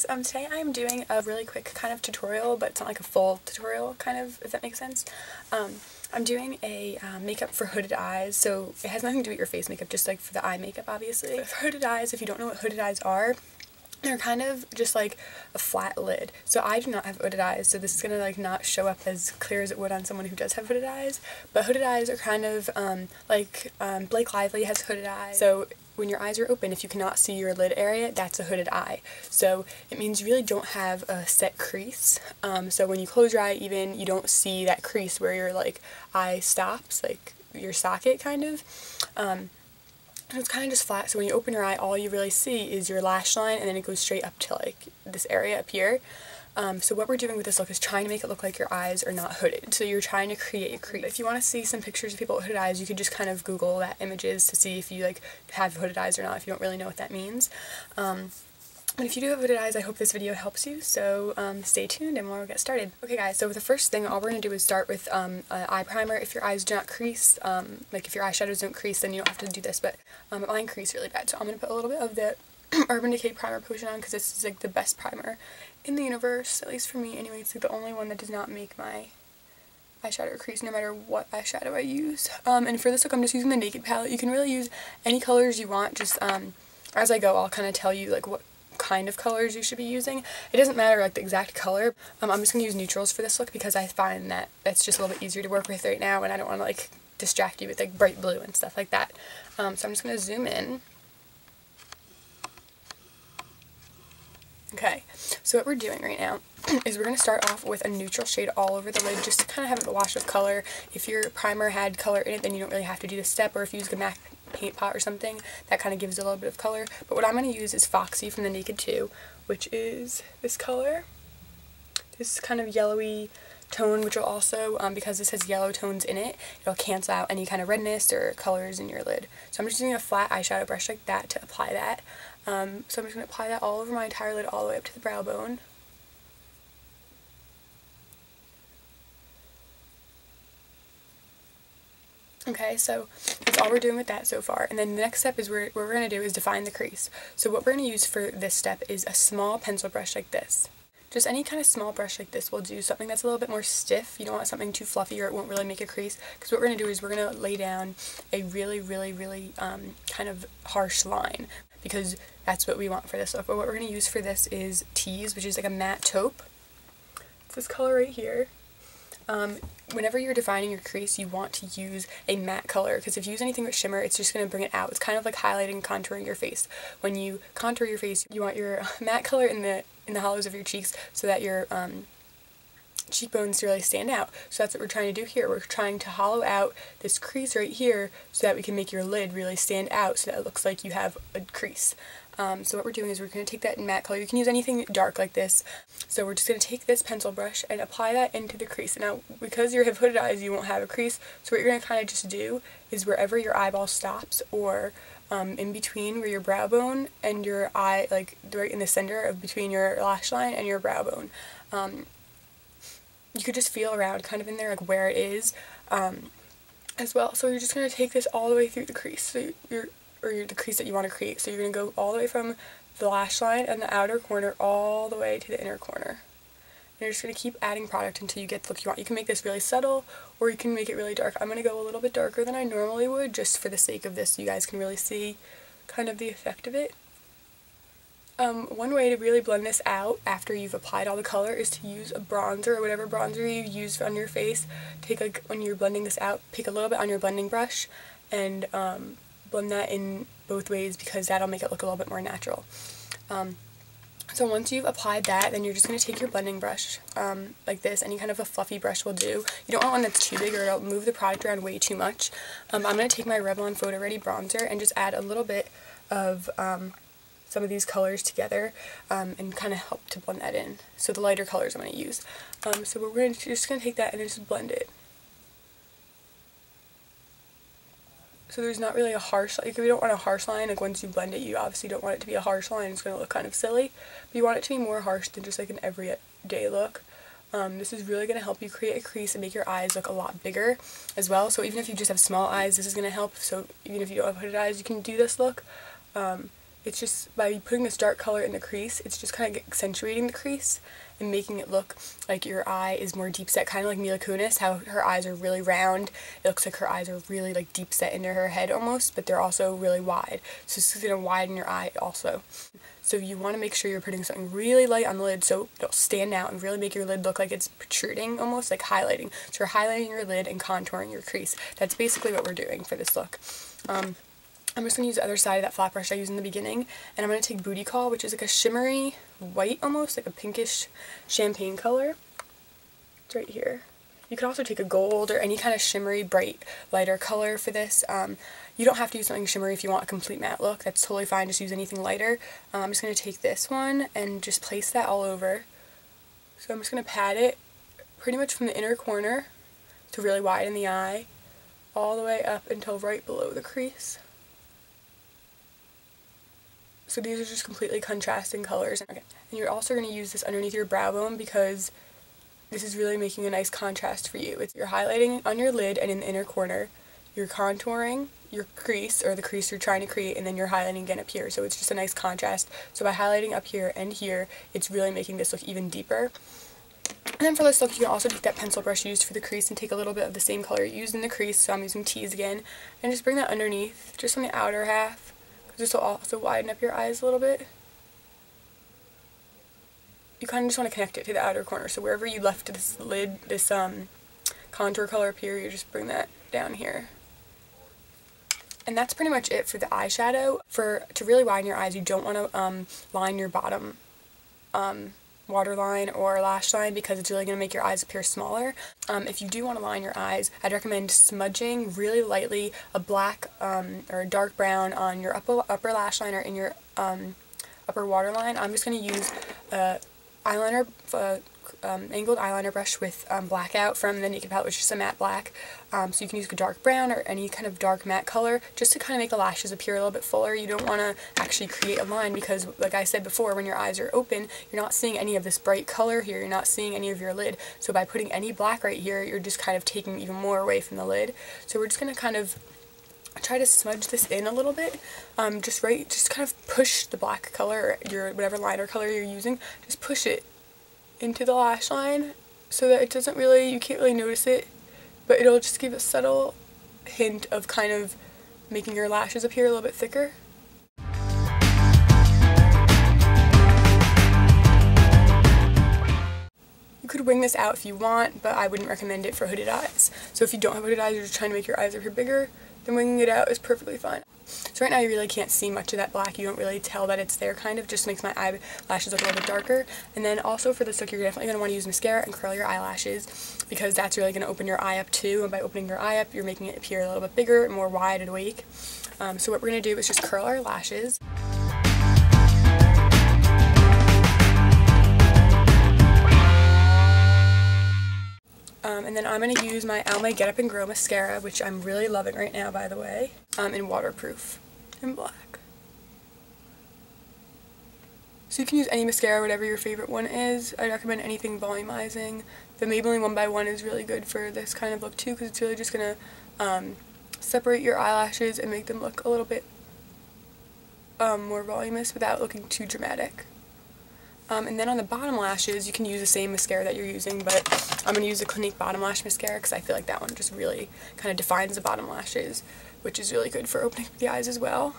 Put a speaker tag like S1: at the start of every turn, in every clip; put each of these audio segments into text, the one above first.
S1: guys, today I'm doing a really quick kind of tutorial, but it's not like a full tutorial kind of, if that makes sense. I'm doing a makeup for hooded eyes, so it has nothing to do with your face makeup, just like for the eye makeup obviously. But for hooded eyes, if you don't know what hooded eyes are, they're kind of just like a flat lid. So I do not have hooded eyes, so this is gonna like not show up as clear as it would on someone who does have hooded eyes. But hooded eyes are kind of Blake Lively has hooded eyes. So when your eyes are open, if you cannot see your lid area, that's a hooded eye. So it means you really don't have a set crease. So when you close your eye even, you don't see that crease where your like eye stops, like your socket kind of. It's kind of just flat, so when you open your eye, all you really see is your lash line, and then it goes straight up to like this area up here. So what we're doing with this look is trying to make it look like your eyes are not hooded. So you're trying to create a crease. If you want to see some pictures of people with hooded eyes, you could just kind of Google that images to see if you like have hooded eyes or not, if you don't really know what that means. But if you do have hooded eyes, I hope this video helps you, so stay tuned and we'll get started. Okay guys, so the first thing, all we're going to do is start with an eye primer. If your eyes do not crease, like if your eyeshadows don't crease, then you don't have to do this, but mine crease really bad. So I'm going to put a little bit of the Urban Decay Primer Potion on, because this is like the best primer in the universe, at least for me anyway. It's like the only one that does not make my eyeshadow crease no matter what eyeshadow I use. And for this look, I'm just using the Naked palette. You can really use any colors you want, just as I go, I'll kind of tell you like what kind of colors you should be using. It doesn't matter like the exact color. I'm just going to use neutrals for this look because I find that it's just a little bit easier to work with right now, and I don't want to like distract you with like bright blue and stuff like that. So I'm just going to zoom in. Okay, so what we're doing right now is we're going to start off with a neutral shade all over the lid, just to kind of have a wash of color. If your primer had color in it, then you don't really have to do this step, or if you use a MAC paint pot or something, that kind of gives it a little bit of color. But what I'm going to use is Foxy from the Naked 2, which is this color, this kind of yellowy tone, which will also, because this has yellow tones in it, it'll cancel out any kind of redness or colors in your lid. So I'm just using a flat eyeshadow brush like that to apply that. So I'm just going to apply that all over my entire lid, all the way up to the brow bone. Okay, so that's all we're doing with that so far. And then the next step is what we're going to do is define the crease. So what we're going to use for this step is a small pencil brush like this. Just any kind of small brush like this will do. Something that's a little bit more stiff. You don't want something too fluffy or it won't really make a crease. Because what we're going to do is we're going to lay down a really kind of harsh line, because that's what we want for this look. But what we're going to use for this is Tease, which is like a matte taupe. It's this color right here. Whenever you're defining your crease, you want to use a matte color, because if you use anything with shimmer, it's just going to bring it out. It's kind of like highlighting and contouring your face. When you contour your face, you want your matte color in the hollows of your cheeks, so that your cheekbones really stand out. So that's what we're trying to do here. We're trying to hollow out this crease right here so that we can make your lid really stand out, so that it looks like you have a crease. So what we're doing is we're going to take that matte color. You can use anything dark like this. So we're just going to take this pencil brush and apply that into the crease. Now, because you have hooded eyes, you won't have a crease. So what you're going to kind of just do is wherever your eyeball stops, or in between where your brow bone and your eye, like right in the center of between your lash line and your brow bone, you could just feel around kind of in there like where it is as well. So you're just going to take this all the way through the crease. So the crease that you want to create. So you're going to go all the way from the lash line and the outer corner all the way to the inner corner. And you're just going to keep adding product until you get the look you want. You can make this really subtle, or you can make it really dark. I'm going to go a little bit darker than I normally would, just for the sake of this, so you guys can really see kind of the effect of it. One way to really blend this out after you've applied all the color is to use a bronzer, or whatever bronzer you use on your face. Take, like, when you're blending this out, pick a little bit on your blending brush and blend that in both ways, because that'll make it look a little bit more natural. So once you've applied that, then you're just going to take your blending brush like this. Any kind of a fluffy brush will do. You don't want one that's too big, or it'll move the product around way too much. I'm going to take my Revlon Photo Ready bronzer and just add a little bit of some of these colors together and kind of help to blend that in. So the lighter colors I'm going to use. So we're just going to take that and just blend it. So there's not really a harsh, like if you don't want a harsh line, like once you blend it, you obviously don't want it to be a harsh line, it's going to look kind of silly, but you want it to be more harsh than just like an everyday look. This is really going to help you create a crease and make your eyes look a lot bigger as well. So even if you just have small eyes, this is going to help. So even if you don't have hooded eyes, you can do this look. it's just by putting this dark color in the crease, it's just kind of accentuating the crease and making it look like your eye is more deep set, kind of like Mila Kunis, how her eyes are really round. It looks like her eyes are really like deep set into her head almost, but they're also really wide. So this is going to widen your eye also. So you want to make sure you're putting something really light on the lid so it'll stand out and really make your lid look like it's protruding, almost like highlighting. So you're highlighting your lid and contouring your crease. That's basically what we're doing for this look. I'm just going to use the other side of that flat brush I used in the beginning, and I'm going to take Bootycall, which is like a shimmery white almost, like a pinkish champagne color. It's right here. You could also take a gold or any kind of shimmery, bright, lighter color for this. You don't have to use something shimmery if you want a complete matte look. That's totally fine. Just use anything lighter. I'm just going to take this one and just place that all over. So I'm just going to pat it pretty much from the inner corner to really widen the eye, all the way up until right below the crease. So these are just completely contrasting colors. Okay. And you're also going to use this underneath your brow bone because this is really making a nice contrast for you. You're highlighting on your lid and in the inner corner. You're contouring your crease, or the crease you're trying to create, and then you're highlighting again up here. So it's just a nice contrast. So by highlighting up here and here, it's really making this look even deeper. And then for this look, you can also take that pencil brush you used for the crease and take a little bit of the same color you used in the crease. So I'm using Tease again. And just bring that underneath, just on the outer half. This will also widen up your eyes a little bit. You kind of just want to connect it to the outer corner. So wherever you left this lid, this contour color up here, you just bring that down here. And that's pretty much it for the eyeshadow. To really widen your eyes, you don't want to line your bottom waterline or lash line because it's really going to make your eyes appear smaller. If you do want to line your eyes, I'd recommend smudging really lightly a black or a dark brown on your upper lash line or in your upper waterline. I'm just going to use eyeliner, angled eyeliner brush with Blackout from the Naked palette, which is just a matte black. So you can use a dark brown or any kind of dark matte color just to kind of make the lashes appear a little bit fuller. You don't want to actually create a line because, like I said before, when your eyes are open, you're not seeing any of this bright color here. You're not seeing any of your lid. So by putting any black right here, you're just kind of taking even more away from the lid. So we're just going to kind of try to smudge this in a little bit. Just kind of push the black color, or your whatever liner color you're using, just push it into the lash line so that it doesn't really, you can't really notice it, but it'll just give a subtle hint of kind of making your lashes appear a little bit thicker. You could wing this out if you want, but I wouldn't recommend it for hooded eyes. So if you don't have hooded eyes, you're just trying to make your eyes appear bigger, then winging it out is perfectly fine. So right now you really can't see much of that black. You don't really tell that it's there, kind of. Just makes my eyelashes look a little bit darker. And then also for this look, you're definitely going to want to use mascara and curl your eyelashes because that's really going to open your eye up too. And by opening your eye up, you're making it appear a little bit bigger and more wide and awake. So what we're going to do is just curl our lashes. And then I'm going to use my Almay Get Up and Grow Mascara, which I'm really loving right now, by the way, in waterproof, in black. So you can use any mascara, whatever your favorite one is. I recommend anything volumizing. The Maybelline 1x1 is really good for this kind of look too, because it's really just going to separate your eyelashes and make them look a little bit more voluminous without looking too dramatic. And then on the bottom lashes, you can use the same mascara that you're using, but I'm going to use the Clinique Bottom Lash Mascara because I feel like that one just really kind of defines the bottom lashes, which is really good for opening the eyes as well.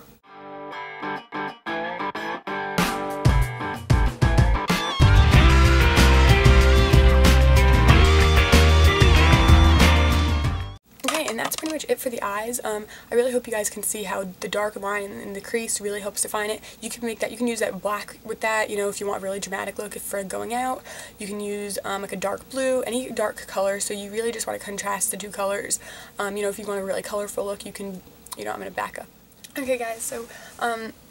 S1: And that's pretty much it for the eyes. I really hope you guys can see how the dark line in the crease really helps define it. You can make that, you can use that black with that, you know, if you want a really dramatic look for going out. You can use like a dark blue, any dark color, so you really just want to contrast the two colors. You know, if you want a really colorful look, you can, you know, I'm going to back up. Okay guys, so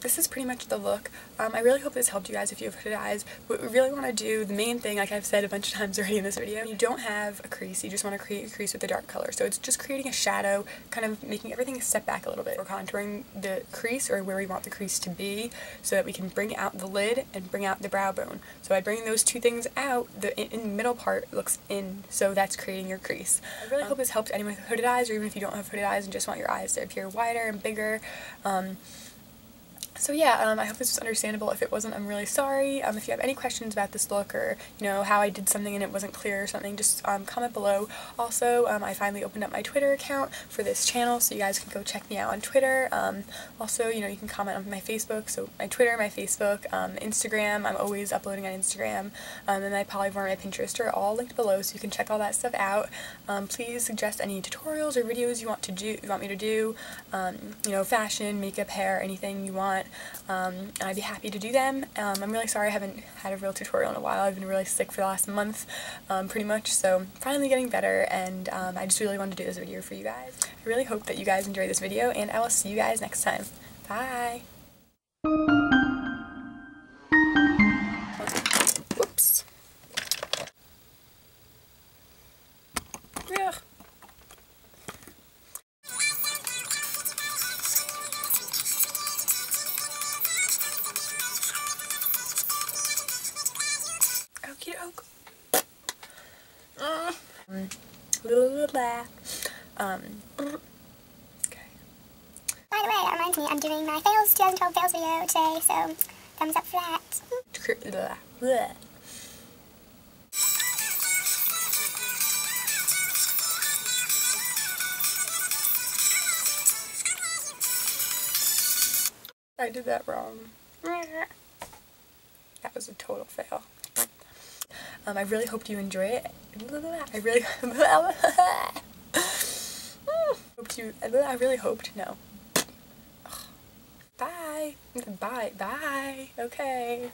S1: this is pretty much the look. I really hope this helped you guys if you have hooded eyes. What we really want to do, the main thing, like I've said a bunch of times already in this video, you don't have a crease, you just want to create a crease with a dark color. So it's just creating a shadow, kind of making everything step back a little bit. We're contouring the crease, or where we want the crease to be, so that we can bring out the lid and bring out the brow bone. So by bringing those two things out, the middle part looks in, so that's creating your crease. I really hope this helped anyone with hooded eyes, or even if you don't have hooded eyes and just want your eyes to appear wider and bigger. So So yeah, I hope this was understandable. If it wasn't, I'm really sorry. If you have any questions about this look, or you know how I did something and it wasn't clear or something, just comment below. Also, I finally opened up my Twitter account for this channel, so you guys can go check me out on Twitter. Also, you know, you can comment on my Facebook, so my Twitter, my Facebook, Instagram, I'm always uploading on Instagram, and my Polyvore and my Pinterest are all linked below, so you can check all that stuff out. Please suggest any tutorials or videos you want me to do, you know, fashion, makeup, hair, anything you want. I'd be happy to do them. I'm really sorry I haven't had a real tutorial in a while. I've been really sick for the last month, pretty much, so finally getting better, and I just really wanted to do this video for you guys. I really hope that you guys enjoyed this video, and I will see you guys next time. Bye! Whoops. Yeah. Okie doke. Okay.
S2: By the way, that reminds me, I'm doing my fails 2012 fails video today, so thumbs up for that.
S1: I did that wrong. That was a total fail. I really hoped you enjoy it. I really hoped, no. Bye. Bye. Bye. Okay.